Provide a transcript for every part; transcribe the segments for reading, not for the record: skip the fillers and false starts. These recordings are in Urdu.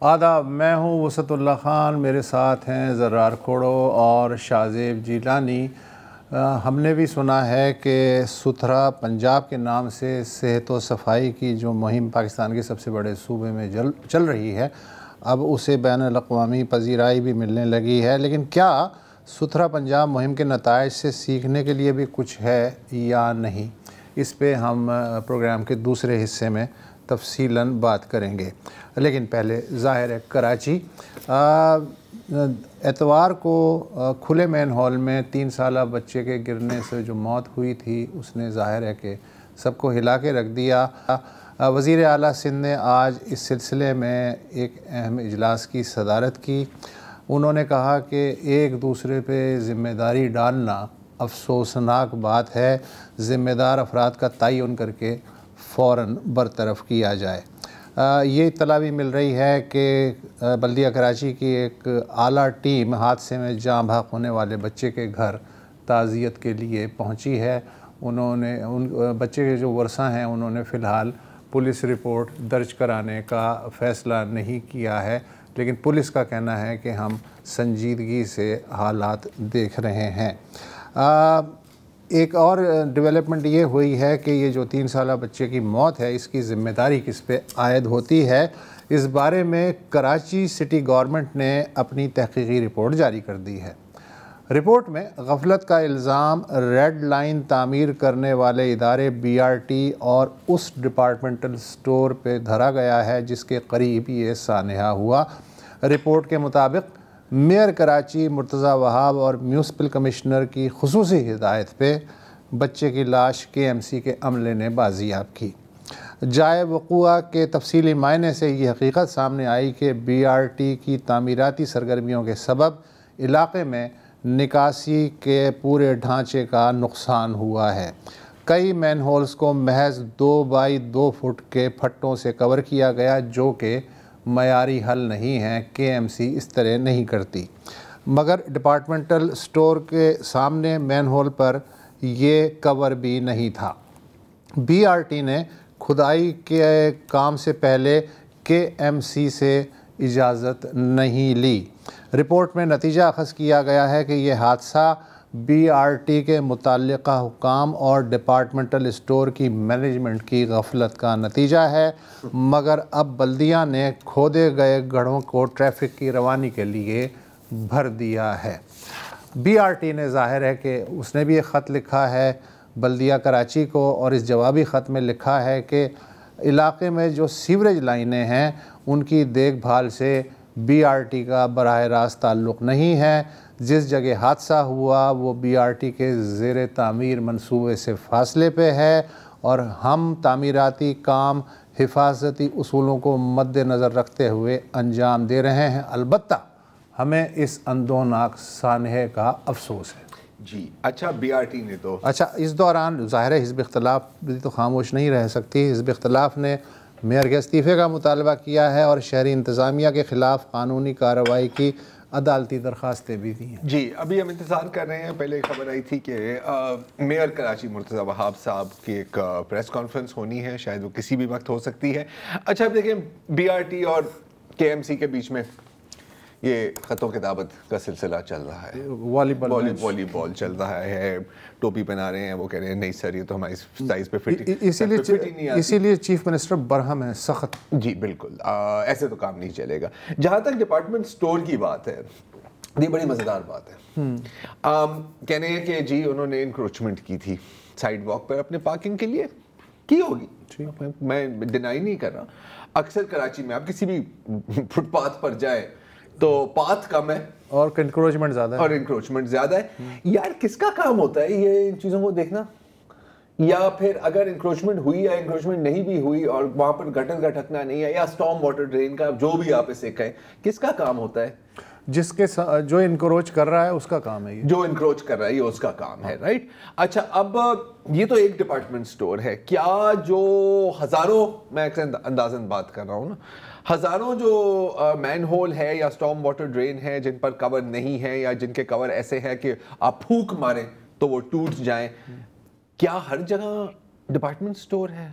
آداب، میں ہوں وسعت اللہ خان، میرے ساتھ ہیں زرار کھوڑو اور شاہزیب جیلانی۔ ہم نے بھی سنا ہے کہ ستھرا پنجاب کے نام سے صحت و صفائی کی جو مہم پاکستان کے سب سے بڑے صوبے میں چل رہی ہے، اب اسے بین الاقوامی پذیرائی بھی ملنے لگی ہے۔ لیکن کیا ستھرا پنجاب مہم کے نتائج سے سیکھنے کے لیے بھی کچھ ہے یا نہیں؟ اس پہ ہم پروگرام کے دوسرے حصے میں تفصیلاً بات کریں گے، لیکن پہلے ظاہر ہے کراچی اتوار کو کھلے مین ہال میں 3 سالہ بچے کے گرنے سے جو موت ہوئی تھی، اس نے ظاہر ہے کہ سب کو ہلا کے رکھ دیا۔ وزیر اعلیٰ سندھ نے آج اس سلسلے میں ایک اہم اجلاس کی صدارت کی۔ انہوں نے کہا کہ ایک دوسرے پہ ذمہ داری ڈالنا افسوسناک بات ہے، ذمہ دار افراد کا تعین کر کے فوراً برطرف کیا جائے۔ یہ اطلاع بھی مل رہی ہے کہ بلدیہ کراچی کی ایک اعلیٰ ٹیم حادثے میں جاں بحق ہونے والے بچے کے گھر تعزیت کے لیے پہنچی ہے۔ ان بچے کے جو ورثاء ہیں انہوں نے فی الحال پولیس رپورٹ درج کرانے کا فیصلہ نہیں کیا ہے، لیکن پولیس کا کہنا ہے کہ ہم سنجیدگی سے حالات دیکھ رہے ہیں۔ ایک اور ڈیولپمنٹ یہ ہوئی ہے کہ یہ جو 3 سالہ بچے کی موت ہے، اس کی ذمہ داری کس پہ عائد ہوتی ہے، اس بارے میں کراچی سٹی گورنمنٹ نے اپنی تحقیقی رپورٹ جاری کر دی ہے۔ رپورٹ میں غفلت کا الزام ریڈ لائن تعمیر کرنے والے ادارے BRT اور اس ڈپارٹمنٹل سٹور پہ دھرا گیا ہے جس کے قریب یہ سانحہ ہوا۔ رپورٹ کے مطابق میئر کراچی مرتضی وہاب اور میونسپل کمشنر کی خصوصی ہدایت پہ بچے کی لاش KMC کے عملے نے بازیاب کی۔ جائے وقوع کے تفصیلی معائنے سے یہ حقیقت سامنے آئی کہ BRT کی تعمیراتی سرگرمیوں کے سبب علاقے میں نکاسی کے پورے ڈھانچے کا نقصان ہوا ہے۔ کئی مین ہولز کو محض 2 بائی 2 فٹ کے پھٹوں سے کور کیا گیا، جو کہ معیاری حل نہیں ہیں، KMC اس طرح نہیں کرتی۔ مگر ڈپارٹمنٹل سٹور کے سامنے مین ہول پر یہ کور بھی نہیں تھا۔ BRT نے کھدائی کے کام سے پہلے KMC سے اجازت نہیں لی۔ رپورٹ میں نتیجہ اخذ کیا گیا ہے کہ یہ حادثہ BRT کے متعلقہ حکام اور ڈپارٹمنٹل سٹور کی مینجمنٹ کی غفلت کا نتیجہ ہے، مگر اب بلدیہ نے کھودے گئے گڑھوں کو ٹریفک کی روانی کے لیے بھر دیا ہے۔ BRT نے ظاہر ہے کہ اس نے بھی ایک خط لکھا ہے بلدیہ کراچی کو، اور اس جوابی خط میں لکھا ہے کہ علاقے میں جو سیوریج لائنیں ہیں ان کی دیکھ بھال سے BRT کا براہ راست تعلق نہیں ہے۔ جس جگہ حادثہ ہوا وہ BRT کے زیر تعمیر منصوبے سے فاصلے پہ ہے، اور ہم تعمیراتی کام حفاظتی اصولوں کو مد نظر رکھتے ہوئے انجام دے رہے ہیں۔ البتہ ہمیں اس اندوناک سانحے کا افسوس ہے۔ جی اچھا، BRT نے تو اس دوران ظاہر ہے حزب اختلاف بھی تو خاموش نہیں رہ سکتی۔ حزب اختلاف نے میئر کے استعفے کا مطالبہ کیا ہے اور شہری انتظامیہ کے خلاف قانونی کارروائی کی عدالتی درخواستیں بھی دی ہیں۔ جی ابھی ہم انتظار کر رہے ہیں۔ پہلے خبر آئی تھی کہ میئر کراچی مرتضی وہاب صاحب کی ایک پریس کانفرنس ہونی ہے، شاید وہ کسی بھی وقت ہو سکتی ہے۔ اچھا اب دیکھیں، BRT اور KMC کے بیچ میں یہ خطوں کتابت کا سلسلہ چل رہا ہے، والی بال چل رہا ہے، ٹوپی پہنا رہے ہیں، وہ کہہ رہے ہیں نہیں سر یہ تو ہماری سائز پہ فٹ اسی لیے چیف منسٹر برہم ہے سخت۔ جی بالکل، ایسے تو کام نہیں چلے گا۔ جہاں تک ڈپارٹمنٹ سٹور کی بات ہے، یہ بڑی مزیدار بات ہے۔ کہنے ہیں کہ جی انہوں نے انکروچمنٹ کی تھی سائیڈ واک پر اپنے پارکنگ کے لیے، کی ہوگی، میں ڈینائی نہیں کر رہا۔ اکثر کراچی میں آپ کسی بھی فٹ پاتھ پر جائے تو پاتھ کم ہے اور انکروچمنٹ زیادہ ہے۔ یار کس کا کام ہوتا ہے یہ ان چیزوں کو دیکھنا؟ یا پھر اگر انکروچمنٹ ہوئی یا انکروچمنٹ نہیں بھی ہوئی اور وہاں پر گٹر کا ڈھکنا نہیں ہے یا سٹارم واٹر ڈرین کا، جو بھی آپ اسے کہیں، کس کا کام ہوتا ہے؟ جو انکروچ کر رہا ہے اس کا کام ہے، جو انکروچ کر رہا ہے یہ اس کا کام ہے، رائٹ؟ اچھا اب یہ تو ایک ڈپارٹمنٹ سٹور ہے، کیا جو ہزاروں، میں اندازاً بات کر رہا ہوں نا، ہزاروں جو مین ہول ہے یا سٹارم واٹر ڈرین ہے جن پر کور نہیں ہے یا جن کے کور ایسے ہیں کہ آپ پھونک ماریں تو وہ ٹوٹ جائیں، کیا ہر جگہ ڈپارٹمنٹ سٹور ہے؟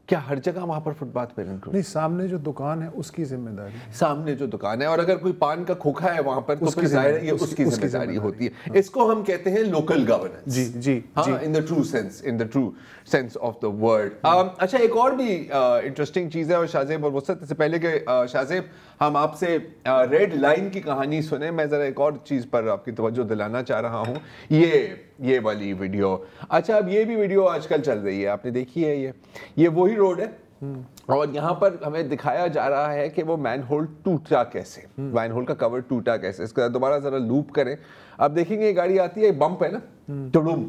کیا ہر جگہ وہاں پر فٹ پاتھ پہ نہیں، سامنے جو دکان ہے اس کی ذمہ داری، سامنے جو دکان ہے، اور اگر کوئی پان کا کھوکھا ہے وہاں پر تو پھر ظاہر ہے یہ اس کی ذمہ داری ہوتی ہے. اس کو ہم کہتے ہیں لوکل گورننس. جی جی ہاں، in the true sense of the word. اچھا، ایک اور بھی انٹرسٹنگ چیز ہے، اور شاہ اور وسعت، اس سے پہلے کہ شاہ ہم آپ سے ریڈ لائن کی کہانی سنیں، میں ذرا ایک اور چیز پر آپ کی توجہ دلانا چاہ رہا ہوں. یہ والی ویڈیو، اچھا اب یہ بھی ویڈیو آج کل چل رہی ہے، آپ نے دیکھی ہے. یہ وہی روڈ ہے، اور یہاں پر ہمیں دکھایا جا رہا ہے کہ وہ مین ہول ٹوٹا کیسے، مین ہول کا کور ٹوٹا کیسے. اس کا دوبارہ ذرا لوپ کریں، آپ دیکھیں گے یہ گاڑی آتی ہے، بمپ ہے نا، ٹڑوم،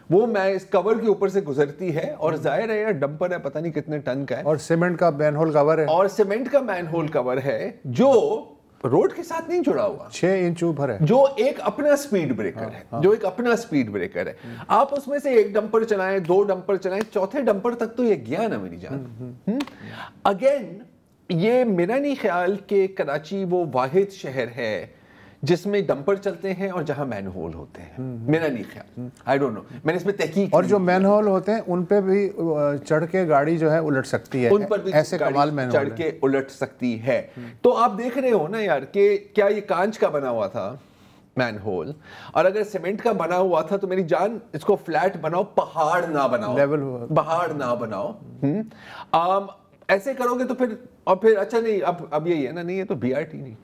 وہ میں اس کور کے اوپر سے گزرتی ہے، اور ظاہر ہے ڈمپر ہے، پتہ نہیں کتنے ٹن کا ہے، اور سیمنٹ کا مین ہول کور ہے، اور سیمنٹ کا مین ہول کور ہے جو روڈ کے ساتھ نہیں جڑا ہوا، 6 انچ اوپر ہے، جو ایک اپنا سپیڈ بریکر ہے. آپ اس میں سے ایک ڈمپر چلائیں، 2 ڈمپر چلائیں، چوتھے ڈمپر تک تو یہ گیا نا میری جان. اگین یہ میرا نہیں خیال کہ کراچی وہ واحد شہر ہے جس میں ڈمپر چلتے ہیں اور جہاں مین ہول ہوتے ہیں، میرا نہیں خیال. آئی ڈونٹ نو، میں نے اس میں تحقیق. اور جو مین ہول ہوتے ہیں ان پہ بھی چڑھ کے گاڑی جو ہے الٹ سکتی ہے، ان پر بھی ایسے کمال مین ہول چڑھ کے الٹ سکتی ہے. تو آپ دیکھ رہے ہو نا یار کہ کیا یہ کانچ کا بنا ہوا تھا مین ہول، اور اگر سیمنٹ کا بنا ہوا تھا تو میری جان اس کو فلیٹ بناؤ، پہاڑ نہ بناؤ، پہاڑ نہ بناؤ. ایسے کرو گے تو پھر اچھا نہیں، اب یہی ہے نا، نہیں یہ تو BRT نہیں،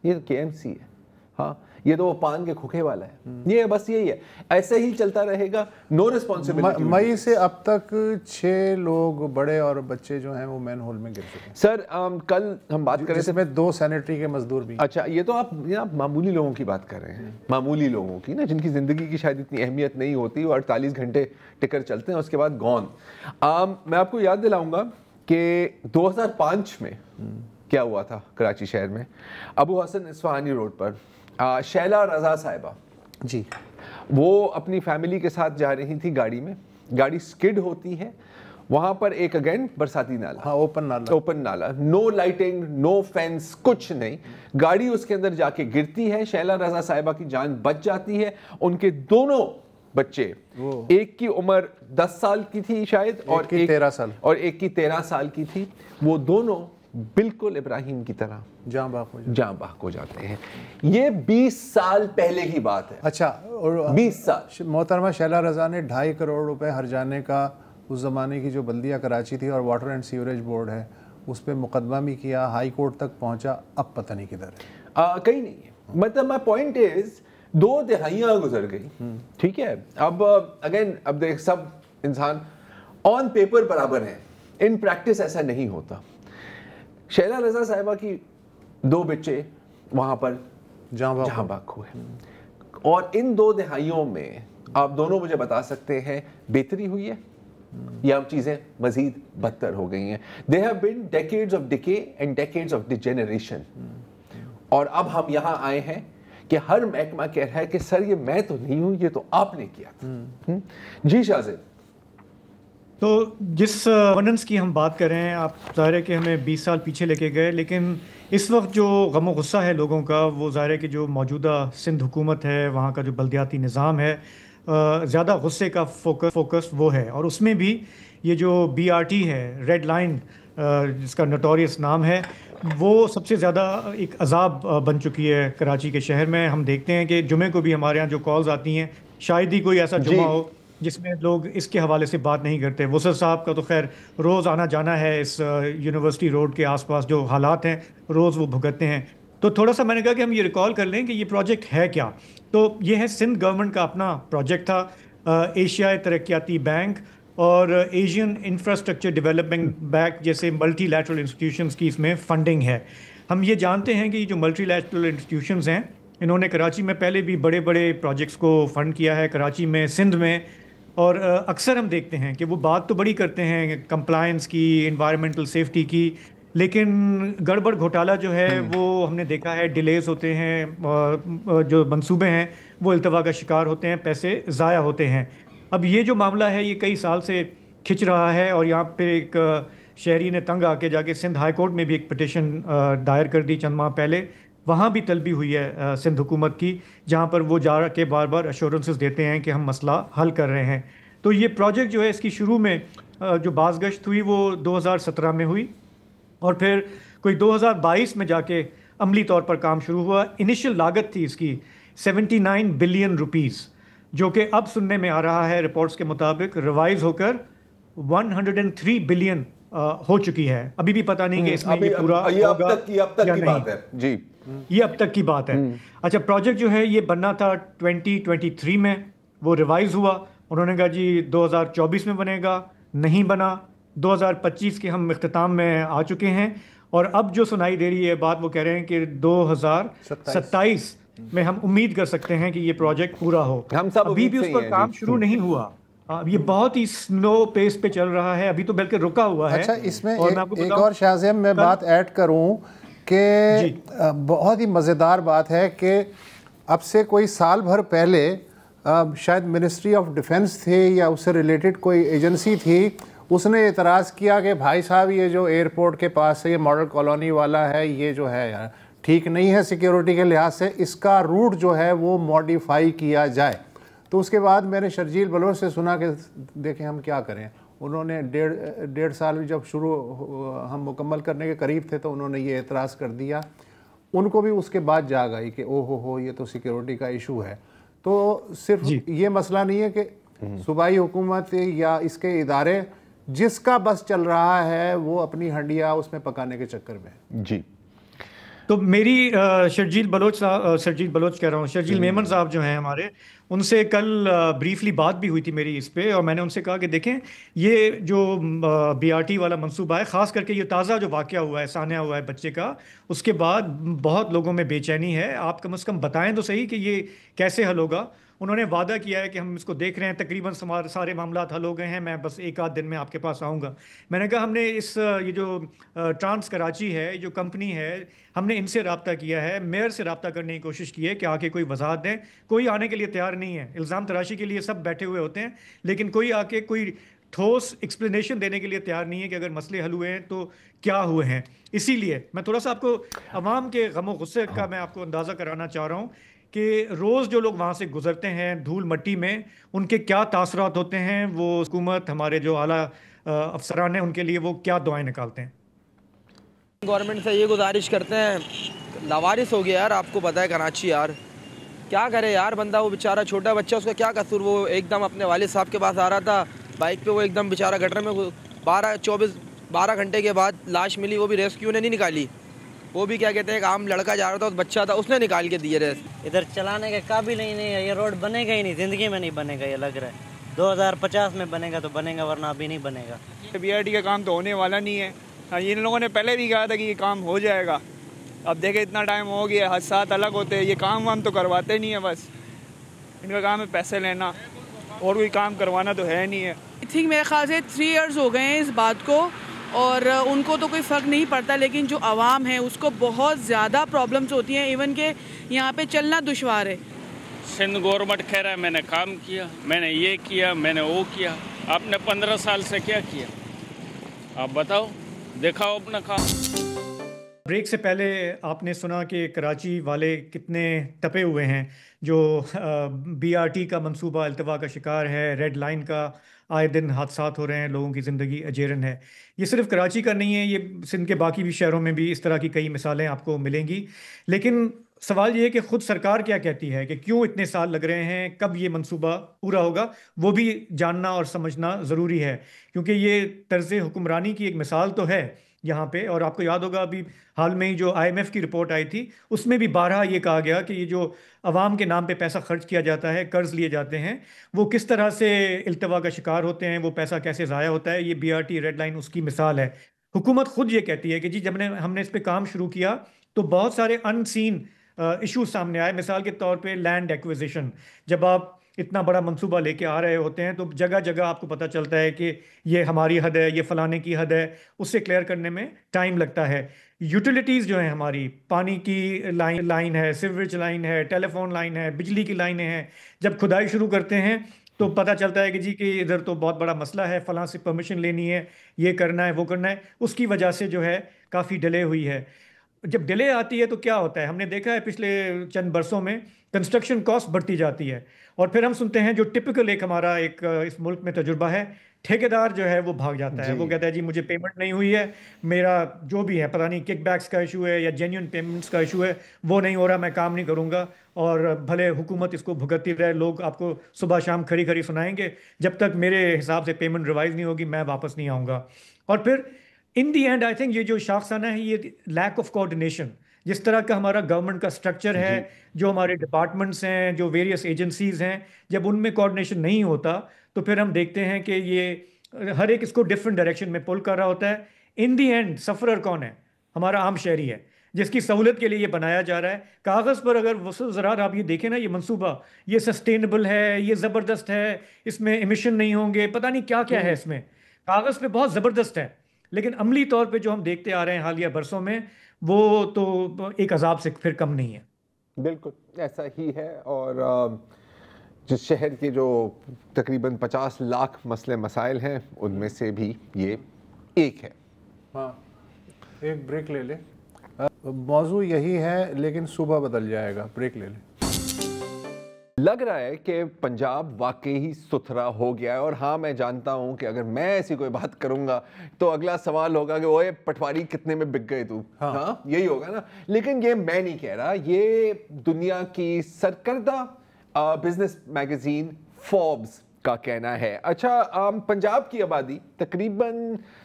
یہ KMC ہے. ہاں، یہ تو وہ پان کے کھوکھے والا ہے. یہ بس یہی ہے، ایسے ہی چلتا رہے گا. No responsibility. مئی سے اب تک 6 لوگ بڑے اور بچے جو ہیں وہ مین ہول میں گر چکے ہیں. سر کل ہم بات کر رہے تھے، 2 سینیٹری کے مزدور بھی. اچھا، یہ تو آپ معمولی لوگوں کی بات کر رہے ہیں، معمولی لوگوں کی نا، جن کی زندگی کی شاید اتنی اہمیت نہیں ہوتی، وہ 48 گھنٹے ٹکر چلتے ہیں، اس کے بعد گون. میں آپ کو یاد دلاؤں گا کہ 2005 میں کیا ہوا تھا کراچی شہر میں، ابو حسن اصفہانی روڈ پر شیلا رضا صاحبہ جی، وہ اپنی فیملی کے ساتھ جا رہی تھی گاڑی میں، گاڑی سکڈ ہوتی ہے وہاں پر، ایک اگین برساتی نالا، ہاں اوپن نالا، نو لائٹنگ، نو فینس، کچھ نہیں. گاڑی اس کے اندر جا کے گرتی ہے، شیلا رضا صاحبہ کی جان بچ جاتی ہے. ان کے دونوں بچے، ایک کی عمر 10 سال کی تھی شاید، اور ایک کی 13 سال کی تھی، وہ دونوں بالکل ابراہیم کی طرح جاں بحق ہو جاتے ہیں. یہ 20 سال پہلے کی بات ہے. اچھا، 20 سال. محترمہ شیلا رضا نے 2.5 کروڑ روپے ہر جانے کا، اس زمانے کی جو بلدیہ کراچی تھی اور واٹر اینڈ سیوریج بورڈ ہے اس پہ مقدمہ بھی کیا، ہائی کورٹ تک پہنچا، اب پتہ نہیں کدھر ہے. کہیں نہیں ہے. مطلب مائی پوائنٹ از 2 دہائیاں گزر گئی، ٹھیک ہے. اب اگین اب دیکھ، سب انسان آن پیپر برابر ہیں، ان پریکٹس ایسا نہیں ہوتا. شیلا رضا صاحبہ کی 2 بچے وہاں پر جہاں بحق ہوئے، اور ان 2 دہائیوں میں آپ دونوں مجھے بتا سکتے ہیں بہتری ہوئی ہے یا چیزیں مزید بدتر ہو گئی ہیں. There have been decades of decay and decades of degeneration. اور اب ہم یہاں آئے ہیں کہ ہر محکمہ کہہ رہا ہے کہ سر یہ میں تو نہیں ہوں، یہ تو آپ نے کیا تھا. جی شاہزاد. تو جس گورننس کی ہم بات کر رہے ہیں، آپ ظاہر ہے کہ ہمیں 20 سال پیچھے لے کے گئے، لیکن اس وقت جو غم و غصہ ہے لوگوں کا، وہ ظاہر ہے کہ جو موجودہ سندھ حکومت ہے، وہاں کا جو بلدیاتی نظام ہے، زیادہ غصے کا فوکس وہ ہے. اور اس میں بھی یہ جو BRT ہے، ریڈ لائن جس کا نوٹوریس نام ہے، وہ سب سے زیادہ ایک عذاب بن چکی ہے کراچی کے شہر میں. ہم دیکھتے ہیں کہ جمعے کو بھی ہمارے ہاں جو کالز آتی ہیں، شاید ہی کوئی ایسا جمعہ ہو جس میں لوگ اس کے حوالے سے بات نہیں کرتے. وسعت صاحب کا تو خیر روز آنا جانا ہے اس یونیورسٹی روڈ کے آس پاس، جو حالات ہیں روز وہ بھگتتے ہیں. تو تھوڑا سا میں نے کہا کہ ہم یہ ریکال کر لیں کہ یہ پروجیکٹ ہے کیا. تو یہ ہے سندھ گورنمنٹ کا اپنا پروجیکٹ تھا. ایشیائی ترقیاتی بینک اور ایشین انفراسٹرکچر ڈیولپمنٹ بینک جیسے ملٹی لیٹرل انسٹیٹیوشنز کی اس میں فنڈنگ ہے. ہم یہ جانتے ہیں کہ یہ جو ملٹی لیٹرل انسٹیٹیوشنز ہیں، انہوں نے کراچی میں پہلے بھی بڑے بڑے پروجیکٹس کو فنڈ کیا ہے، کراچی میں، سندھ میں. اور اکثر ہم دیکھتے ہیں کہ وہ بات تو بڑی کرتے ہیں کمپلائنس کی، انوائرمنٹل سیفٹی کی، لیکن گڑبڑ گھوٹالہ جو ہے وہ ہم نے دیکھا ہے، ڈیلیز ہوتے ہیں، جو منصوبے ہیں وہ التوا کا شکار ہوتے ہیں، پیسے ضائع ہوتے ہیں. اب یہ جو معاملہ ہے یہ کئی سال سے کھنچ رہا ہے، اور یہاں پہ ایک شہری نے تنگ آ کے جا کے سندھ ہائی کورٹ میں بھی ایک پٹیشن دائر کر دی چند ماہ پہلے. وہاں بھی طلبی ہوئی ہے سندھ حکومت کی، جہاں پر وہ جا کے بار بار ایشورنسز دیتے ہیں کہ ہم مسئلہ حل کر رہے ہیں. تو یہ پروجیکٹ جو ہے اس کی شروع میں جو بازگشت ہوئی وہ 2017 میں ہوئی، اور پھر کوئی 2022 میں جا کے عملی طور پر کام شروع ہوا۔ انیشل لاگت تھی اس کی 79 بلین روپیز، جو کہ اب سننے میں آ رہا ہے رپورٹس کے مطابق ریوائز ہو کر 103 بلین ہو چکی ہے۔ ابھی بھی پتہ نہیں کہ اس میں یہ پورا ہوگا یا نہیں، جی یہ اب تک کی بات ہے۔ اچھا، پروجیکٹ جو ہے یہ بننا تھا 2023 میں، وہ ریوائز ہوا، انہوں نے کہا جی 2024 میں بنے گا، نہیں بنا۔ 2025 کے ہم اختتام میں آ چکے ہیں، اور اب جو سنائی دے رہی ہے بات، وہ کہہ رہے ہیں کہ 2027 میں ہم امید کر سکتے ہیں کہ یہ پروجیکٹ پورا ہو۔ ہم سب ابھی بھی اس پر کام شروع نہیں ہوا، یہ بہت ہی سلو پیس پہ چل رہا ہے، ابھی تو بلکہ رکا ہوا ہے۔ اچھا، اس میں ایک اور شاذم میں بات ایڈ کروں کہ بہت ہی مزیدار بات ہے کہ اب سے کوئی سال بھر پہلے شاید منسٹری آف ڈیفنس تھی یا اس سے ریلیٹڈ کوئی ایجنسی تھی، اس نے اعتراض کیا کہ بھائی صاحب یہ جو ایئرپورٹ کے پاس ہے، یہ ماڈل کالونی والا ہے، یہ جو ہے یار ٹھیک نہیں ہے سیکیورٹی کے لحاظ سے، اس کا روٹ جو ہے وہ موڈیفائی کیا جائے۔ تو اس کے بعد میں نے شرجیل بلوچ سے سنا کہ دیکھیں ہم کیا کریں۔ انہوں نے ڈیڑھ سال جب ہم مکمل کرنے کے قریب تھے تو انہوں نے یہ اعتراض کر دیا۔ ان کو بھی اس کے بعد جاگ آئی کہ او ہو یہ تو سیکیورٹی کا ایشو ہے۔ تو صرف یہ مسئلہ نہیں ہے کہ صوبائی حکومت یا اس کے ادارے جس کا بس چل رہا ہے وہ اپنی ہنڈیا اس میں پکانے کے چکر میں۔ جی، تو میری شرجیل میمن صاحب جو ہیں ہمارے، ان سے کل بریفلی بات بھی ہوئی تھی میری اس پہ، اور میں نے ان سے کہا کہ دیکھیں یہ جو بی آر ٹی والا منصوبہ ہے، خاص کر کے یہ تازہ جو واقعہ ہوا ہے، سانحہ ہوا ہے بچے کا، اس کے بعد بہت لوگوں میں بے چینی ہے، آپ کم از کم بتائیں تو صحیح کہ یہ کیسے حل ہوگا۔ انہوں نے وعدہ کیا ہے کہ ہم اس کو دیکھ رہے ہیں، تقریباً سارے معاملات حل ہو گئے ہیں، میں بس ایک آدھ دن میں آپ کے پاس آؤں گا۔ میں نے کہا ہم نے یہ جو ٹرانس کراچی ہے، جو کمپنی ہے، ہم نے ان سے رابطہ کیا ہے، میئر سے رابطہ کرنے کی کوشش کی ہے کہ آ کے کوئی وضاحت دیں، کوئی آنے کے لیے تیار نہیں ہے۔ الزام تراشی کے لیے سب بیٹھے ہوئے ہوتے ہیں، لیکن کوئی آ کے کوئی ٹھوس ایکسپلینیشن دینے کے لیے تیار نہیں ہے کہ اگر مسئلے حل ہوئے ہیں تو کیا ہوئے ہیں۔ اسی لیے میں تھوڑا سا آپ کو عوام کے غم و غصے کا میں آپ کو اندازہ کرانا چاہ رہا ہوں کہ روز جو لوگ وہاں سے گزرتے ہیں دھول مٹی میں، ان کے کیا تاثرات ہوتے ہیں، وہ حکومت، ہمارے جو اعلیٰ افسران ہیں، ان کے لیے وہ کیا دعائیں نکالتے ہیں۔ گورنمنٹ سے یہ گزارش کرتے ہیں، لاوارث ہو گیا یار، آپ کو پتہ ہے کراچی یار کیا کرے یار بندہ، وہ بیچارہ چھوٹا بچہ، اس کا کیا قصور، وہ ایک دم اپنے والد صاحب کے پاس آ رہا تھا بائک پہ، وہ ایک دم بیچارہ گٹر میں 12 گھنٹے کے بعد لاش ملی، وہ بھی ریسکیو نے نہیں نکالی، وہ بھی کیا کہتے ہیں ایک عام لڑکا جا رہا تھا، اس بچہ تھا، اس نے نکال کے دیے ریس۔ ادھر چلانے کے قابل ہی نہیں ہے، یہ روڈ بنے گا ہی نہیں، زندگی میں نہیں بنے گا، یہ لگ رہا ہے 2050 میں بنے گا تو بنے گا، ورنہ ابھی نہیں بنے گا۔ بی آر ٹی کا کام تو ہونے والا نہیں ہے، ان لوگوں نے پہلے بھی کہا تھا کہ یہ کام ہو جائے گا، اب دیکھیں اتنا ٹائم ہو گیا، حادثات الگ ہوتے ہیں، یہ کام وام تو کرواتے نہیں ہیں، بس ان کا کام ہے پیسے لینا، اور کوئی کام کروانا تو ہے نہیں ہے۔ آئی تھنک میرے خیال سے 3 ایئرز ہو گئے ہیں اس بات کو، اور ان کو تو کوئی فرق نہیں پڑتا، لیکن جو عوام ہے اس کو بہت زیادہ پرابلمس ہوتی ہیں، ایون کہ یہاں پہ چلنا دشوار ہے۔ سندھ گورنمنٹ کہہ رہا ہے میں نے کام کیا، میں نے یہ کیا، میں نے وہ کیا، آپ نے 15 سال سے کیا کیا؟ آپ بتاؤ، دکھاؤ اپنا کام۔ بریک سے پہلے آپ نے سنا کہ کراچی والے کتنے تپے ہوئے ہیں، جو بی آر ٹی کا منصوبہ التوا کا شکار ہے، ریڈ لائن کا آئے دن حادثات ہو رہے ہیں، لوگوں کی زندگی اجیرن ہے۔ یہ صرف کراچی کا نہیں ہے، یہ سندھ کے باقی بھی شہروں میں بھی اس طرح کی کئی مثالیں آپ کو ملیں گی۔ لیکن سوال یہ ہے کہ خود سرکار کیا کہتی ہے، کہ کیوں اتنے سال لگ رہے ہیں، کب یہ منصوبہ پورا ہوگا، وہ بھی جاننا اور سمجھنا ضروری ہے، کیونکہ یہ طرز حکمرانی کی ایک مثال تو ہے یہاں پہ۔ اور آپ کو یاد ہوگا ابھی حال میں ہی جو آئی ایم ایف کی رپورٹ آئی تھی، اس میں بھی بارہا یہ کہا گیا کہ یہ جو عوام کے نام پہ پیسہ خرچ کیا جاتا ہے، قرض لیے جاتے ہیں، وہ کس طرح سے التوا کا شکار ہوتے ہیں، وہ پیسہ کیسے ضائع ہوتا ہے۔ یہ B R T red line اس کی مثال ہے۔ حکومت خود یہ کہتی ہے کہ جی جب ہم نے اس پہ کام شروع کیا تو بہت سارے ان سین ایشوز سامنے آئے۔ مثال کے طور پہ لینڈ ایکویزیشن، جب آپ اتنا بڑا منصوبہ لے کے آ رہے ہوتے ہیں تو جگہ جگہ آپ کو پتہ چلتا ہے کہ یہ ہماری حد ہے، یہ فلانے کی حد ہے، اس سے کلیئر کرنے میں ٹائم لگتا ہے۔ یوٹیلیٹیز جو ہیں ہماری، پانی کی لائن ہے، سیوریج لائن ہے، ٹیلی فون لائن ہے، بجلی کی لائنیں ہیں، جب کھدائی شروع کرتے ہیں تو پتہ چلتا ہے کہ جی کہ ادھر تو بہت بڑا مسئلہ ہے، فلاں سے پرمیشن لینی ہے، یہ کرنا ہے، وہ کرنا ہے، اس کی وجہ سے جو ہے کافی ڈیلے ہوئی ہے۔ جب ڈیلے آتی ہے تو کیا ہوتا ہے، ہم نے دیکھا ہے پچھلے چند برسوں میں کنسٹرکشن کاسٹ بڑھتی جاتی ہے. اور پھر ہم سنتے ہیں جو ٹپکل ایک ہمارا ایک اس ملک میں تجربہ ہے, ٹھیکیدار جو ہے وہ بھاگ جاتا ہے, وہ کہتا ہے جی مجھے پیمنٹ نہیں ہوئی ہے, میرا جو بھی ہے پتہ نہیں کک بیکس کا ایشو ہے یا جینیون پیمنٹس کا ایشو ہے, وہ نہیں ہو رہا, میں کام نہیں کروں گا, اور بھلے حکومت اس کو بھگتتی رہے, لوگ آپ کو صبح شام کھری کھری سنائیں گے, جب تک میرے حساب سے پیمنٹ ریوائز نہیں ہوگی میں واپس نہیں آؤں گا. اور پھر ان دی اینڈ آئی تھنک یہ جو شاخسانہ ہے یہ لیک آف کوآرڈینیشن, جس طرح کا ہمارا گورنمنٹ کا سٹرکچر ہے, جو ہمارے ڈپارٹمنٹس ہیں, جو ویریس ایجنسیز ہیں, جب ان میں کوآرڈینیشن نہیں ہوتا تو پھر ہم دیکھتے ہیں کہ یہ ہر ایک اس کو ڈفرینٹ ڈائریکشن میں پل کر رہا ہوتا ہے. ان دی اینڈ سفرر کون ہے؟ ہمارا عام شہری ہے, جس کی سہولت کے لیے یہ بنایا جا رہا ہے. کاغذ پر اگر وصول زراعت آپ یہ دیکھیں نا, یہ منصوبہ یہ سسٹینیبل ہے, یہ زبردست ہے, اس میں ایمیشن نہیں ہوں گے, پتہ نہیں کیا کیا ہے اس میں, کاغذ پہ بہت زبردست ہے, لیکن عملی طور پہ جو ہم دیکھتے آ رہے ہیں حالیہ برسوں میں وہ تو ایک عذاب سے پھر کم نہیں ہے. بالکل ایسا ہی ہے. اور جس شہر کے جو تقریباً 50 لاکھ مسئلے مسائل ہیں ان میں سے بھی یہ ایک ہے. ہاں ایک بریک لے لیں, موضوع یہی ہے لیکن صبح بدل جائے گا, بریک لے لیں. لگ رہا ہے کہ پنجاب واقعی ستھرا ہو گیا ہے, اور ہاں میں جانتا ہوں کہ اگر میں ایسی کوئی بات کروں گا تو اگلا سوال ہوگا کہ اوئے پٹواری کتنے میں بک گئے تو, ہاں یہی ہوگا نا. لیکن یہ میں نہیں کہہ رہا, یہ دنیا کی سرکردہ بزنس میگزین فوربس کا کہنا ہے. اچھا, پنجاب کی آبادی تقریباً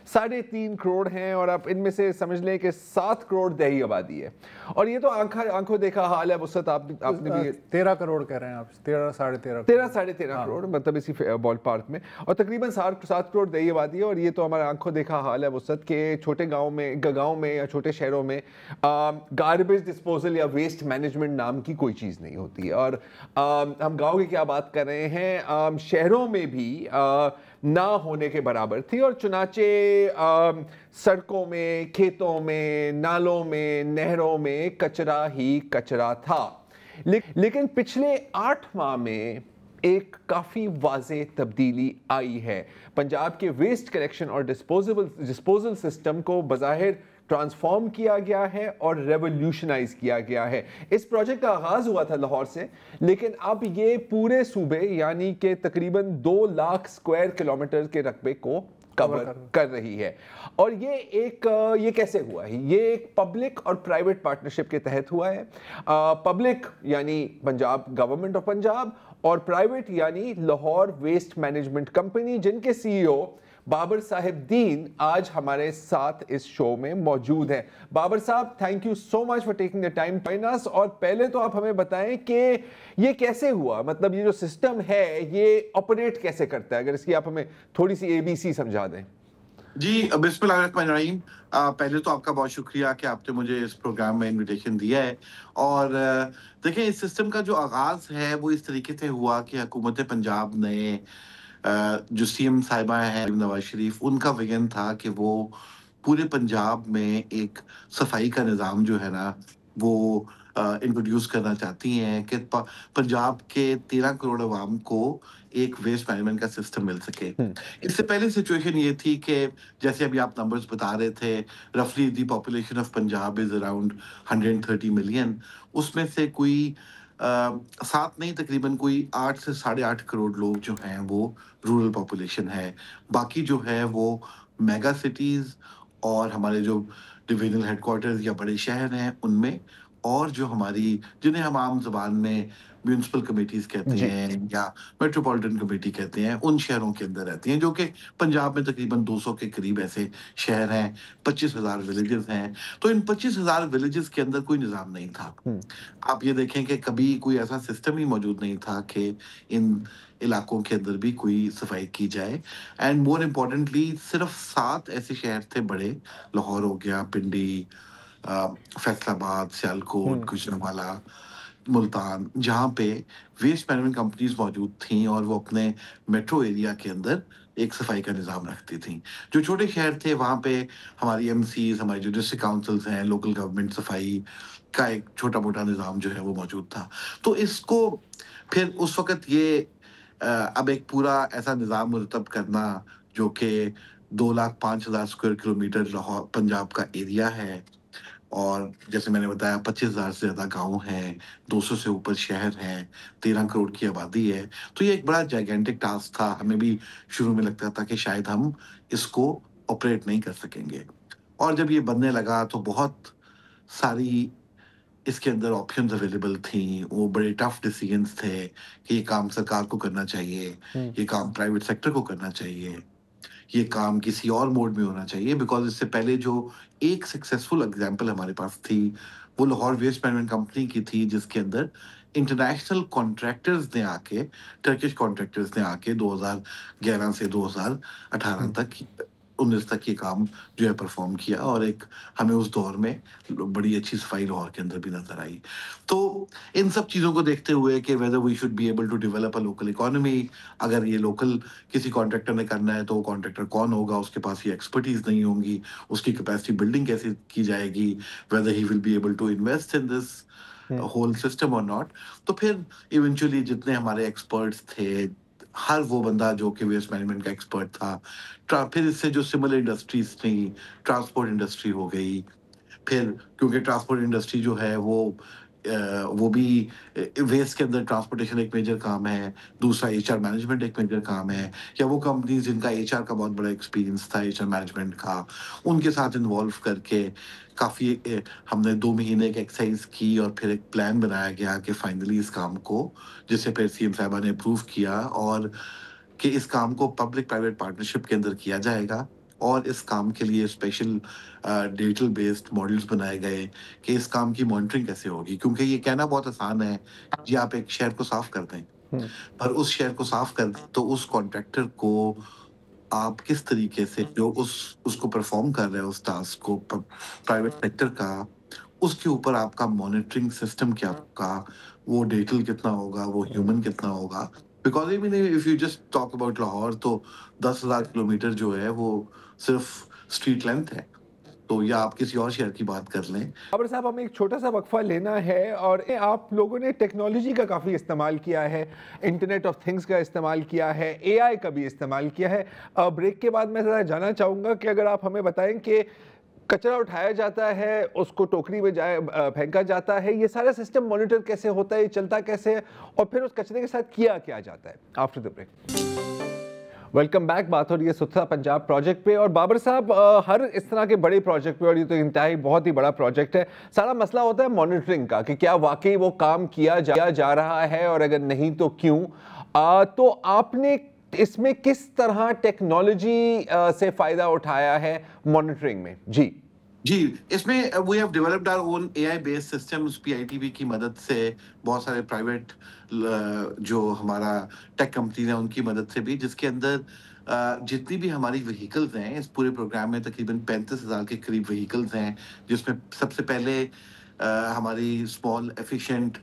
3.5 کروڑ ہیں, اور آپ ان میں سے سمجھ لیں کہ 7 کروڑ دیہی آبادی ہے, اور یہ تو آنکھوں دیکھا حال ہے. وسعت آپ نے بھی 13 کروڑ کہہ رہے ہیں آپ, 13 کروڑ مطلب اسی بال پارک میں, اور تقریباً 7 کروڑ دیہی آبادی ہے. اور یہ تو ہمارا آنکھوں دیکھا حال ہے وسعت کے چھوٹے گاؤں میں یا چھوٹے شہروں میں گاربیج ڈسپوزل یا ویسٹ مینجمنٹ نام کی کوئی چیز نہیں ہوتی. اور ہم گاؤں کی کیا بات کر رہے ہیں, شہروں میں بھی نہ ہونے کے برابر تھی, اور چنانچہ سڑکوں میں, کھیتوں میں, نالوں میں, نہروں میں کچرا ہی کچرا تھا. لیکن پچھلے 8 ماہ میں ایک کافی واضح تبدیلی آئی ہے. پنجاب کے ویسٹ کلیکشن اور ڈسپوزل سسٹم کو بظاہر ٹرانسفارم کیا گیا ہے اور ریولیوشنائز کیا گیا ہے. اس پروجیکٹ کا آغاز ہوا تھا لاہور سے, لیکن اب یہ پورے صوبے یعنی کہ تقریباً 2 لاکھ اسکوائر کلومیٹر کے رقبے کو کور کر رہی ہے. اور یہ کیسے ہوا ہے؟ یہ ایک پبلک اور پرائیویٹ پارٹنرشپ کے تحت ہوا ہے. پبلک یعنی پنجاب گورنمنٹ آف پنجاب, اور پرائیویٹ یعنی لاہور ویسٹ مینجمنٹ کمپنی, جن کے سی ای او بابر صاحب دین آج ہمارے ساتھ اس شو میں موجود ہیں. بابر صاحب, thank you so much for taking the time to join us. اور پہلے تو آپ ہمیں بتائیں کہ یہ کیسے ہوا, مطلب یہ جو سسٹم ہے یہ آپریٹ کیسے کرتا ہے, اگر اس کی آپ ہمیں تھوڑی سی ABC سمجھا دیں. جی بسم اللہ الرحمن الرحیم. پہلے تو آپ کا بہت شکریہ کہ آپ نے مجھے اس پروگرام میں انویٹیشن دیا ہے. اور دیکھیں, اس سسٹم کا جو آغاز ہے وہ اس طریقے سے ہوا کہ حکومت پنجاب نے جو سی ایم صاحبہ ہیں نواز شریف, ان کا ویژن تھا کہ وہ پورے پنجاب میں ایک صفائی کا نظام جو ہے نا وہ انٹروڈیوس کرنا چاہتی ہیں کہ پنجاب کے 13 کروڑ عوام کو ایک ویسٹ مینجمنٹ کا سسٹم مل سکے. اس سے پہلے سچویشن یہ تھی کہ جیسے ابھی آپ نمبرز بتا رہے تھے, رفلی the population of Punjab is around 130 million. اس میں سے کوئی 7 نہیں, تقریباً کوئی 8 سے 8.5 کروڑ لوگ جو ہیں وہ رورل پاپولیشن ہے. باقی جو ہے وہ میگا سٹیز اور ہمارے جو ڈویژنل ہیڈ کوارٹرز یا بڑے شہر ہیں ان میں, اور جو ہماری جنہیں ہم عام زبان میں میونسپل کمیٹیز کہتے ہیں یا میٹروپولیٹن کمیٹی کہتے ہیں, ان شہروں کے اندر رہتی ہیں, جو کہ پنجاب میں تقریباً 200 کے قریب ایسے شہر ہیں, 25,000 ولیجز ہیں. تو ان 25,000 ولیجز کے اندر کوئی نظام نہیں تھا. آپ یہ دیکھیں کہ کبھی کوئی ایسا سسٹم ہی موجود نہیں تھا کہ ان علاقوں کے اندر بھی کوئی صفائی کی جائے. اینڈ مور امپورٹنٹلی صرف 7 ایسے شہر تھے بڑے, لاہور ہو گیا, پنڈی, فیصل آباد, سیالکوٹ, گوجرانوالہ, ملتان, جہاں پہ ویسٹ مینجمنٹ کمپنیز موجود تھیں اور وہ اپنے میٹرو ایریا کے اندر ایک صفائی کا نظام رکھتی تھیں. جو چھوٹے شہر تھے وہاں پہ ہماری MCs, ہماری جو ڈسٹرکٹ کاؤنسلز ہیں, لوکل گورنمنٹ صفائی کا ایک چھوٹا موٹا نظام جو ہے وہ موجود تھا. تو اس کو پھر اس وقت یہ اب ایک پورا ایسا نظام مرتب کرنا جو کہ 2,05,000 اسکوائر کلومیٹر لاہور پنجاب کا ایریا ہے, اور جیسے میں نے بتایا 25,000 سے زیادہ گاؤں ہیں, 200 سے اوپر شہر ہیں, 13 کروڑ کی آبادی ہے. تو یہ ایک بڑا جائگینٹک ٹاسک تھا. ہمیں بھی شروع میں لگتا تھا کہ شاید ہم اس کو آپریٹ نہیں کر سکیں گے, اور جب یہ بننے لگا تو بہت ساری اس کے اندر آپشنز اویلیبل تھیں. وہ بڑے ٹف ڈیسیجنز تھے کہ یہ کام سرکار کو کرنا چاہیے, یہ کام پرائیویٹ سیکٹر کو کرنا چاہیے, یہ کام کسی اور موڈ میں ہونا چاہیے. بیکاز اس سے پہلے جو ایک سکسیسفل اگزامپل ہمارے پاس تھی وہ لاہور ویسٹ مینجمنٹ کمپنی کی تھی, جس کے اندر انٹرنیشنل کانٹریکٹرز نے آ کے, ٹرکش کانٹریکٹرز نے آ کے 2011 سے 2018 تک 19 تک یہ کام جو ہے پرفارم کیا, اور ایک ہمیں اس دور میں بڑی اچھی صفائی لاہور کے اندر بھی نظر آئی. تو ان سب چیزوں کو دیکھتے ہوئے کہ whether we should be able to develop a local economy, اگر یہ لوکل کسی کانٹریکٹر نے کرنا ہے تو وہ کانٹریکٹر کون ہوگا, اس کے پاس یہ ایکسپرٹیز نہیں ہوں گی, اس کی کیپیسٹی بلڈنگ کیسے کی جائے گی, whether he will be able to invest in this whole system or not. تو پھر ایونچولی جتنے ہمارے ایکسپرٹس تھے, ہر وہ بندہ جو کہ ویسٹ مینجمنٹ کا ایکسپرٹ تھا, پھر اس سے جو سملر انڈسٹریز تھیں, ٹرانسپورٹ انڈسٹری ہو گئی, پھر کیونکہ ٹرانسپورٹ انڈسٹری جو ہے وہ بھی ویسٹ کے اندر ٹرانسپورٹیشن ایک میجر کام ہے, دوسرا ایچ آر مینجمنٹ ایک میجر کام ہے, یا وہ کمپنیز جن کا ایچ آر کا بہت بڑا ایکسپیرینس تھا ایچ آر مینجمنٹ کا, ان کے ساتھ انوالو کر کے کافی ہم نے 2 مہینے ایک ایکسرسائز کی, اور پھر ایک پلان بنایا گیا کہ فائنلی اس کام کو, جسے پھر سی ایم صاحبہ نے اپروو کیا, اور کہ اس کام کو پبلک پرائیویٹ پارٹنرشپ کے اندر کیا جائے گا. اور اس کام کے لیے اسپیشل ڈیجیٹل بیسڈ ماڈلز بنائے گئے کہ اس کام کی مانیٹرنگ کیسے ہوگی, کیونکہ یہ کہنا بہت آسان ہے جی آپ ایک شہر کو صاف کر دیں, پر اس شہر کو صاف کر دیں تو اس کانٹریکٹر کو آپ کس طریقے سے جو اس کو پرفارم کر رہے ہیں اس ٹاسک کو پرائیویٹ سیکٹر کا, اس کے اوپر آپ کا مانیٹرنگ سسٹم کیا ہوگا, وہ ڈیجیٹل کتنا ہوگا, وہ ہیومن کتنا ہوگا. Because if you just talk about Lahore تو 10,000 کلومیٹر جو ہے وہ صرف اسٹریٹ لینتھ ہے, تو یا آپ کسی اور شہر کی بات کر لیں. بابر صاحب ہمیں ایک چھوٹا سا وقفہ لینا ہے, اور آپ لوگوں نے ٹیکنالوجی کا کافی استعمال کیا ہے, انٹرنیٹ آف تھنگس کا استعمال کیا ہے, اے آئی کا بھی استعمال کیا ہے. بریک کے بعد میں ذرا جاننا چاہوں گا کہ اگر آپ ہمیں بتائیں کہ کچرا اٹھایا جاتا ہے, اس کو ٹوکری میں پھینکا جاتا ہے, یہ سارا سسٹم مانیٹر کیسے ہوتا ہے, یہ چلتا کیسے ہے, اور پھر اس کچرے کے ساتھ کیا جاتا ہے. After the break welcome back. بات ہو رہی ہے ستھرا پنجاب پروجیکٹ پہ, اور بابر صاحب ہر اس طرح کے بڑے پروجیکٹ پہ, اور یہ تو انتہائی بہت ہی بڑا پروجیکٹ ہے, سارا مسئلہ ہوتا ہے مانیٹرنگ کا کہ کیا واقعی وہ کام کیا جا رہا ہے, اور اگر نہیں تو کیوں. تو آپ نے اس میں کس طرح ٹیکنالوجی سے فائدہ اٹھایا ہے مانیٹرنگ میں؟ جی اس میں we have developed our own AI based systems PITB کی مدد سے, بہت سارے پرائیویٹ جو ہمارا ٹیک کمپنیز ہیں ان کی مدد سے بھی, جس کے اندر جتنی بھی ہماری وہیکلز ہیں اس پورے پروگرام میں تقریباً 35,000 کے قریب وہیکلز ہیں, جس میں سب سے پہلے ہماری اسمال ایفیشینٹ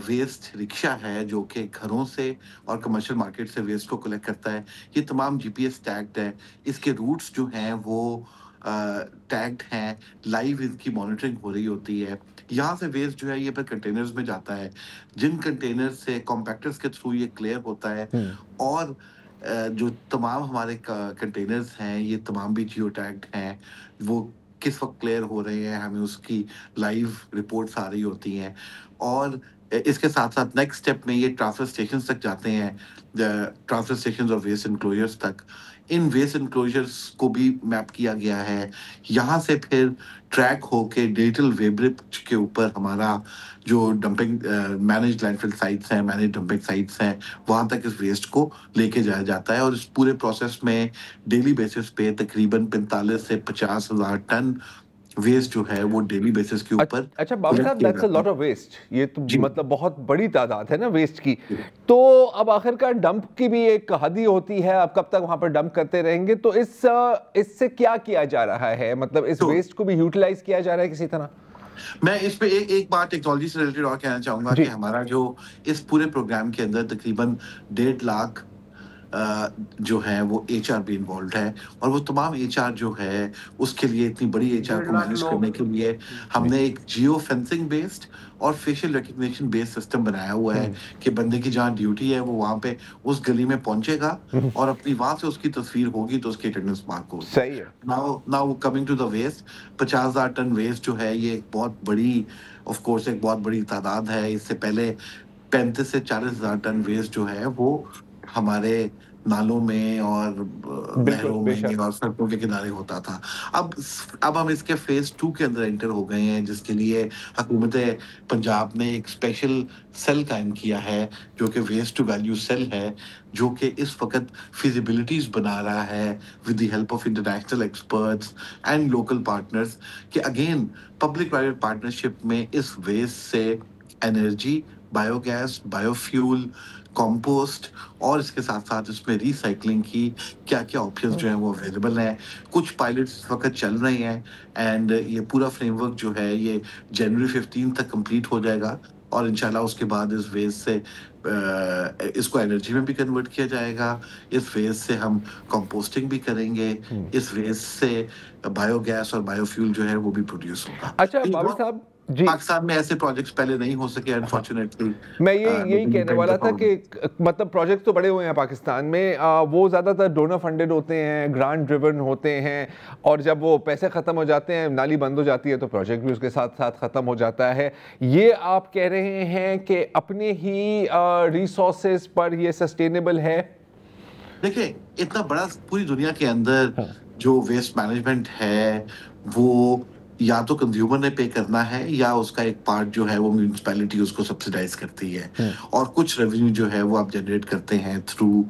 ویسٹ رکشا ہے جو کہ گھروں سے اور کمرشل مارکیٹ سے ویسٹ کو کلیکٹ کرتا ہے. یہ تمام GPS ٹیگڈ ہے, اس کے روٹس جو ہیں وہ ٹیگڈ ہیں, لائیو ان کی مانیٹرنگ ہو رہی ہوتی ہے. یہاں سے ویسٹ جو ہے یہ پھر کنٹینرز میں جاتا ہے, جن کنٹینر سے کمپیکٹرز کے تھرو یہ کلیئر ہوتا ہے, اور جو تمام ہمارے کنٹینرز ہیں یہ تمام بھی جیو ٹیگڈ ہیں, وہ کس وقت کلیئر ہو رہے ہیں ہمیں اس کی لائیو رپورٹس آ رہی ہوتی ہیں. اور اس کے ساتھ ساتھ نیکسٹ اسٹیپ میں یہ ٹرانسفر اسٹیشنز تک جاتے ہیں, ٹرانسفر اسٹیشنز اور ویسٹ انکلوجرز تک. ان ویسٹ انکلوجرز کو بھی میپ کیا گیا ہے, یہاں سے پھر ٹریک ہو کے ڈیجیٹل ویب رچ کے اوپر ہمارا جو ڈمپنگ مینیج لینڈ فل سائٹس ہیں, مینیج ڈمپنگ سائٹس ہیں, وہاں تک اس ویسٹ کو لے کے جایا جاتا ہے. اور اس پورے پروسیس میں ڈیلی بیسس پہ تقریباً 45 سے 50,000 ٹن ویسٹ جو ہے وہ ڈیلی بیسس کے اوپر. اچھا بابر صاحب that's a lot of waste, یہ تو مطلب بہت بڑی تعداد ہے نا ویسٹ کی. تو اب آخر کار ڈمپ کی بھی ایک حد ہی ہوتی ہے, آپ کب تک وہاں پر ڈمپ کرتے رہیں گے, تو اس سے کیا جا رہا ہے, مطلب اس ویسٹ کو بھی یوٹیلائز کیا جا رہا ہے کسی طرح؟ میں اس پہ ایک بات ٹیکنالوجی سے ریلیٹڈ اور کہنا چاہوں گا کہ ہمارا جو اس پورے پروگرام کے اندر تقریباً 1.5 لاکھ جو ہے وہ HR بھی انوالوڈ ہے, اور وہ تمام HR جو ہے اس کے لیے اتنی بڑی HR کو مینیج کرنے کے لیے ہم نے ایک جیو فینسنگ بیسڈ اور فیشل ریکگنیشن بیس سسٹم بنایا ہوا ہے کہ بندے کی جہاں ڈیوٹی ہے وہ وہاں پہ اس گلی میں پہنچے گا اور اپنی وہاں سے اس کی تصویر ہوگی تو اس کی اٹینڈنس مارک ہوگی. صحیح ہے. Now coming to the waste, 50,000 ton waste جو ہے یہ ایک بہت بڑی آف کورس ایک بہت بڑی تعداد ہے. اس سے پہلے 35 سے 40,000 ٹن ویسٹ جو ہے وہ ہمارے نالوں میں اور نہروں میں اور سڑکوں کے کنارے ہوتا تھا. اب ہم اس کے فیز 2 کے اندر انٹر ہو گئے ہیں, جس کے لیے حکومت پنجاب نے ایک اسپیشل سیل قائم کیا ہے جو کہ ویسٹ ٹو ویلیو سیل ہے, جو کہ اس وقت فیزیبلٹیز بنا رہا ہے with the help of international experts and local partners کہ اگین پبلک پرائیویٹ پارٹنرشپ میں اس ویسٹ سے energy, bio gas, bio fuel, compost اور اس کے ساتھ ساتھ اس میں ریسائکلنگ کی کیا کیا آپشنز جو ہیں وہ اویلیبل ہیں. کچھ پائلٹس اس وقت چل رہے ہیں اینڈ یہ پورا فریم ورک جو ہے یہ جنوری 15 تک کمپلیٹ ہو جائے گا, اور انشاءاللہ اس کے بعد اس ویسٹ سے اس کو انرجی میں بھی کنورٹ کیا جائے گا. اس ویسٹ سے ہم کمپوسٹنگ بھی کریں گے, اس ویسٹ سے بایو گیس اور بایو فیول جو ہے وہ بھی پروڈیوس ہوگا. اچھا بابر صاحب, جی پاکستان میں ایسے پروجیکٹس پہلے نہیں ہو سکے انفارچونیٹلی. میں یہی کہنے والا تھا کہ مطلب پروجیکٹ تو بڑے ہوئے ہیں پاکستان میں, وہ زیادہ تر ڈونر فنڈڈ ہوتے ہیں, گرانٹ ڈریون ہوتے ہیں, اور جب وہ پیسے ختم ہو جاتے ہیں, نالی بند ہو جاتی ہے تو پروجیکٹ بھی اس کے ساتھ ساتھ ختم ہو جاتا ہے. یہ آپ کہہ رہے ہیں کہ اپنے ہی ریسورسز پر یہ سسٹینیبل ہے؟ دیکھیں اتنا بڑا پوری دنیا کے اندر جو ویسٹ مینجمنٹ ہے وہ یا تو کنزیومر نے پے کرنا ہے یا اس کا ایک پارٹ جو ہے وہ میونسپیلٹی اس کو سبسیڈائز کرتی ہے, اور کچھ ریونیو جو ہے وہ آپ جنریٹ کرتے ہیں through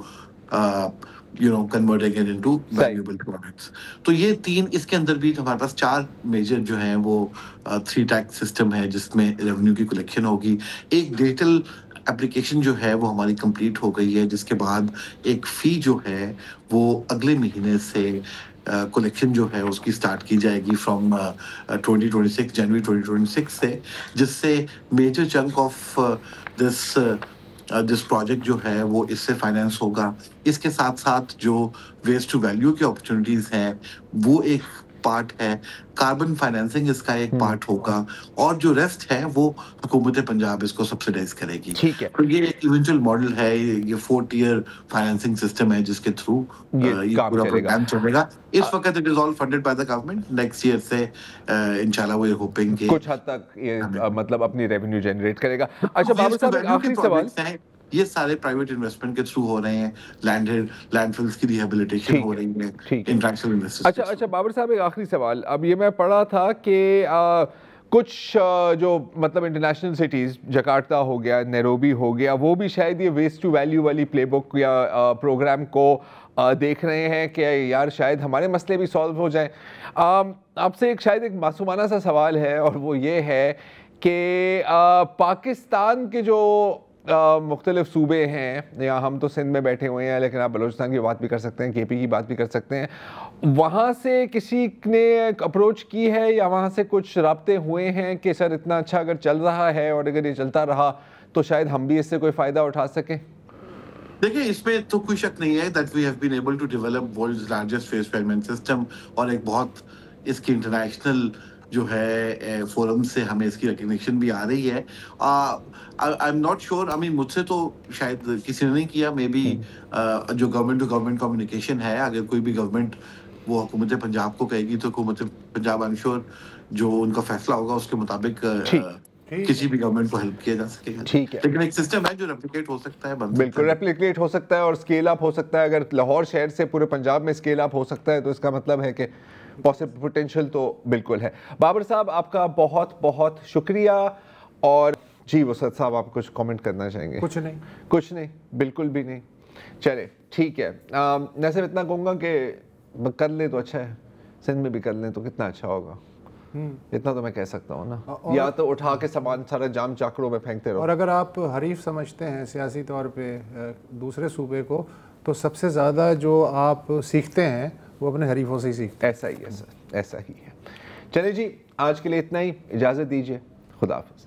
converting it into valuable products. تو یہ 3, اس کے اندر بھی ہمارے پاس 4 میجر جو ہیں وہ 3 ٹیکس سسٹم ہے جس میں ریونیو کی کلیکشن ہوگی. ایک ڈیجیٹل اپلیکیشن جو ہے وہ ہماری کمپلیٹ ہو گئی ہے, جس کے بعد ایک فی جو ہے وہ اگلے مہینے سے کلیکشن جو ہے اس کی سٹارٹ کی جائے گی فرام 2026 جنوری 2026 سے, جس سے major chunk of this project جو ہے وہ اس سے فائنینس ہوگا. اس کے ساتھ ساتھ جو ویسٹ ٹو ویلیو کی اپرچونیٹیز ہیں وہ ایک پارٹ ہے, کاربن فائنینسنگ اس کا ایک پارٹ ہوگا, اور جو ریسٹ ہے وہ حکومت پنجاب اس کو سبسیڈائز کرے گی. تو یہ ایک ایونچوئل ماڈل ہے, یہ 4 ٹیئر فائنینسنگ سسٹم ہے جس کے تھرو یہ پورا پروگرام چلے گا. اس وقت it is all funded by the government. Next year سے انشاءاللہ وہ ہوپنگ کہ کچھ حد تک یہ مطلب اپنی ریونیو جنریٹ کرے گا. اچھا بابر صاحب ایک آخری سوال, یہ سارے پرائیویٹ انویسٹمنٹ کے تھرو ہو رہے ہیں, لینڈ فلز کی ریہیبلیٹیشن ہو رہی ہے, انٹرنیشنل انویسٹرز. اچھا بابر صاحب ایک آخری سوال, اب یہ میں پڑھا تھا کہ کچھ جو مطلب انٹرنیشنل سٹیز, جکارتا ہو گیا, نیروبی ہو گیا, وہ بھی شاید یہ ویسٹ ٹو ویلیو والی پلے بک یا پروگرام کو دیکھ رہے ہیں کہ یار شاید ہمارے مسئلے بھی سالو ہو جائیں. آپ سے شاید ایک معصومانہ سا سوال ہے, اور وہ یہ ہے کہ پاکستان کے جو مختلف صوبے ہیں, یا ہم تو سندھ میں بیٹھے ہوئے ہیں لیکن آپ بلوچستان کی بات بھی کر سکتے ہیں, KP کی بات بھی کر سکتے ہیں, وہاں سے کسی نے اپروچ کی ہے یا وہاں سے کچھ رابطے ہوئے ہیں کہ سر اتنا اچھا اگر چل رہا ہے اور اگر یہ چلتا رہا تو شاید ہم بھی اس سے کوئی فائدہ اٹھا سکیں؟ دیکھیں اس میں تو کوئی شک نہیں ہے that we have been able to develop world's largest waste management system, اور ایک بہت اس کی انٹرنیشنل جو ہے فورم سے ہمیں اس کی ریکگنیشن بھی آ رہی ہے. I'm not sure, I mean مجھ سے تو شاید کسی نے نہیں کیا, مے بی جو گورنمنٹ ٹو گورنمنٹ کمیونیکیشن ہے, اگر کوئی بھی گورنمنٹ وہ حکومت پنجاب کو کہے گی تو حکومت پنجاب I'm sure جو ان کا فیصلہ ہوگا اس کے مطابق کسی بھی گورنمنٹ کو ہیلپ کیا جا سکے گا. لیکن ایک سسٹم ہے جو ریپلیکیٹ ہو سکتا ہے, بالکل ریپلیکیٹ ہو سکتا ہے اور اسکیل اپ ہو سکتا ہے. اگر لاہور شہر سے پورے پنجاب میں اسکیل اپ ہو سکتا ہے تو اس کا مطلب ہے کہ پوٹینشیل تو بالکل ہے. بابر صاحب آپ کا بہت بہت شکریہ. اور جی وسعت صاحب آپ کچھ کامنٹ کرنا چاہیں گے؟ کچھ نہیں, بالکل بھی نہیں. چلے ٹھیک ہے, میں صرف اتنا کہوں گا کہ کر لیں تو اچھا ہے, سندھ میں بھی کر لیں تو کتنا اچھا ہوگا, اتنا تو میں کہہ سکتا ہوں نا. یا تو اٹھا کے سامان سارا جام چاکڑوں میں پھینکتے رہو. اور اگر آپ حریف سمجھتے ہیں سیاسی طور پہ دوسرے صوبے کو, تو سب سے زیادہ جو آپ سیکھتے ہیں وہ اپنے حریفوں سے ہی سیکھتے ہیں. ایسا ہی ہے سر, ایسا ہی ہے. چلے جی آج کے لیے اتنا ہی, اجازت دیجیے, خدا حافظ.